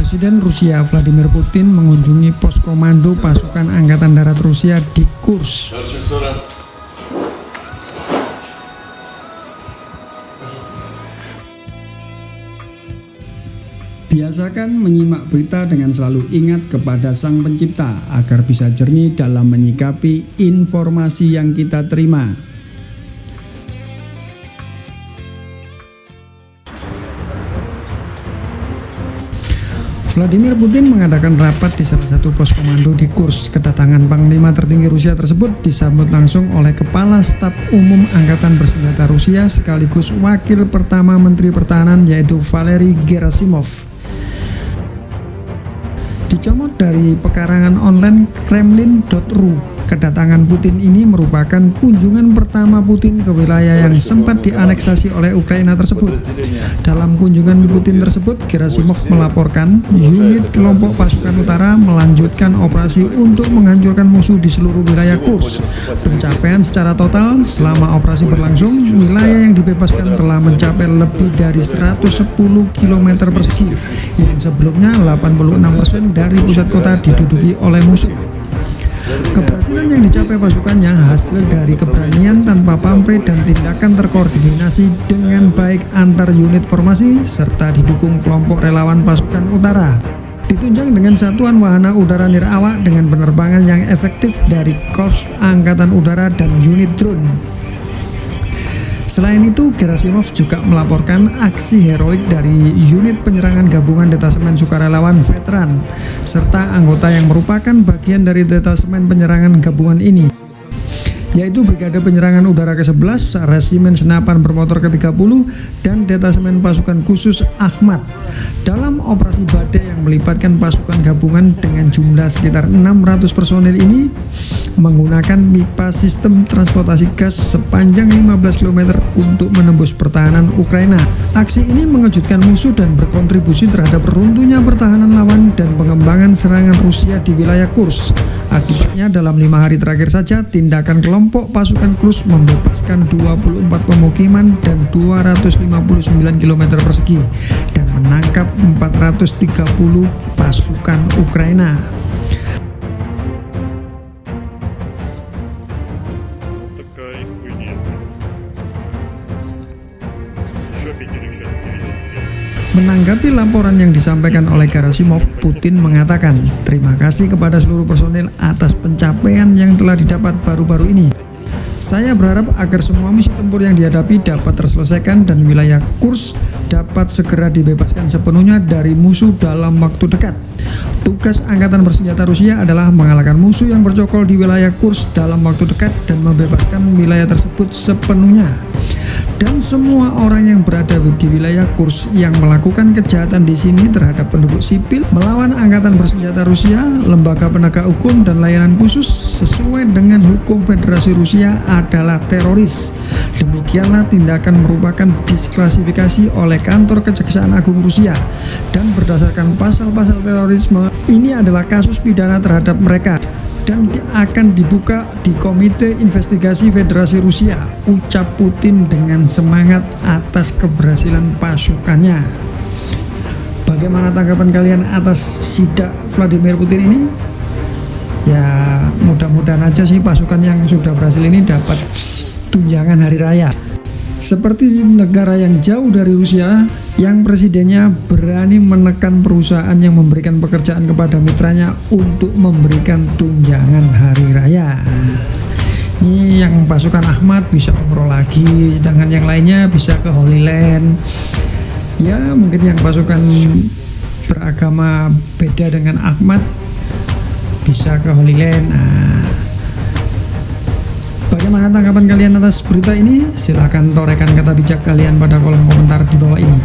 Presiden Rusia Vladimir Putin mengunjungi pos komando pasukan Angkatan Darat Rusia di Kursk. Biasakan menyimak berita dengan selalu ingat kepada Sang Pencipta agar bisa jernih dalam menyikapi informasi yang kita terima. Vladimir Putin mengadakan rapat di salah satu pos komando di Kursk. Kedatangan Panglima tertinggi Rusia tersebut disambut langsung oleh Kepala Staf Umum Angkatan Bersenjata Rusia sekaligus Wakil Pertama Menteri Pertahanan yaitu Valery Gerasimov. Dicomot dari pekarangan online Kremlin.ru, kedatangan Putin ini merupakan kunjungan pertama Putin ke wilayah yang sempat dianeksasi oleh Ukraina tersebut. Dalam kunjungan Putin tersebut, Gerasimov melaporkan unit kelompok pasukan utara melanjutkan operasi untuk menghancurkan musuh di seluruh wilayah Kursk. Pencapaian secara total selama operasi berlangsung, wilayah yang dibebaskan telah mencapai lebih dari 110 km persegi, yang sebelumnya 86% dari pusat kota diduduki oleh musuh. Keberhasilan yang dicapai pasukannya hasil dari keberanian tanpa pamrih dan tindakan terkoordinasi dengan baik antar unit formasi serta didukung kelompok relawan pasukan utara. Ditunjang dengan satuan wahana udara nirawak dengan penerbangan yang efektif dari Korps Angkatan Udara dan unit drone. Selain itu, Gerasimov juga melaporkan aksi heroik dari unit penyerangan gabungan detasemen sukarelawan veteran serta anggota yang merupakan bagian dari detasemen penyerangan gabungan ini, yaitu Brigade Penyerangan Udara ke-11, Resimen Senapan Bermotor ke-30, dan Detasemen Pasukan Khusus Ahmad. Dalam operasi badai yang melibatkan pasukan gabungan dengan jumlah sekitar 600 personil ini menggunakan pipa sistem transportasi gas sepanjang 15 km untuk menembus pertahanan Ukraina. Aksi ini mengejutkan musuh dan berkontribusi terhadap runtuhnya pertahanan lawan dan pengembangan serangan Rusia di wilayah Kursk. Akibatnya dalam 5 hari terakhir saja, tindakan kelompok pasukan Kursk membebaskan 24 pemukiman dan 259 km persegi dan menangkap 430 pasukan Ukraina. Menanggapi laporan yang disampaikan oleh Gerasimov, Putin mengatakan, "Terima kasih kepada seluruh personil atas pencapaian yang telah didapat baru-baru ini. Saya berharap agar semua misi tempur yang dihadapi dapat terselesaikan dan wilayah Kursk dapat segera dibebaskan sepenuhnya dari musuh dalam waktu dekat. Tugas Angkatan Bersenjata Rusia adalah mengalahkan musuh yang bercokol di wilayah Kursk dalam waktu dekat dan membebaskan wilayah tersebut sepenuhnya. Dan semua orang yang berada di wilayah Kursk yang melakukan kejahatan di sini terhadap penduduk sipil, melawan Angkatan Bersenjata Rusia, lembaga penegak hukum dan layanan khusus sesuai dengan hukum Federasi Rusia adalah teroris. Demikianlah tindakan merupakan disklasifikasi oleh Kantor Kejaksaan Agung Rusia dan berdasarkan pasal-pasal terorisme, ini adalah kasus pidana terhadap mereka dan akan dibuka di Komite Investigasi Federasi Rusia," ucap Putin dengan semangat atas keberhasilan pasukannya. Bagaimana tanggapan kalian atas sidak Vladimir Putin ini? Ya, mudah-mudahan aja sih pasukan yang sudah berhasil ini dapat tunjangan hari raya. Seperti negara yang jauh dari Rusia, yang presidennya berani menekan perusahaan yang memberikan pekerjaan kepada mitranya untuk memberikan tunjangan hari raya. Ini yang pasukan Ahmad bisa umroh lagi, sedangkan yang lainnya bisa ke Holy Land. Ya, mungkin yang pasukan beragama beda dengan Ahmad bisa ke Holy Land. Bagaimana tanggapan kalian atas berita ini? Silahkan torehkan kata bijak kalian pada kolom komentar di bawah ini.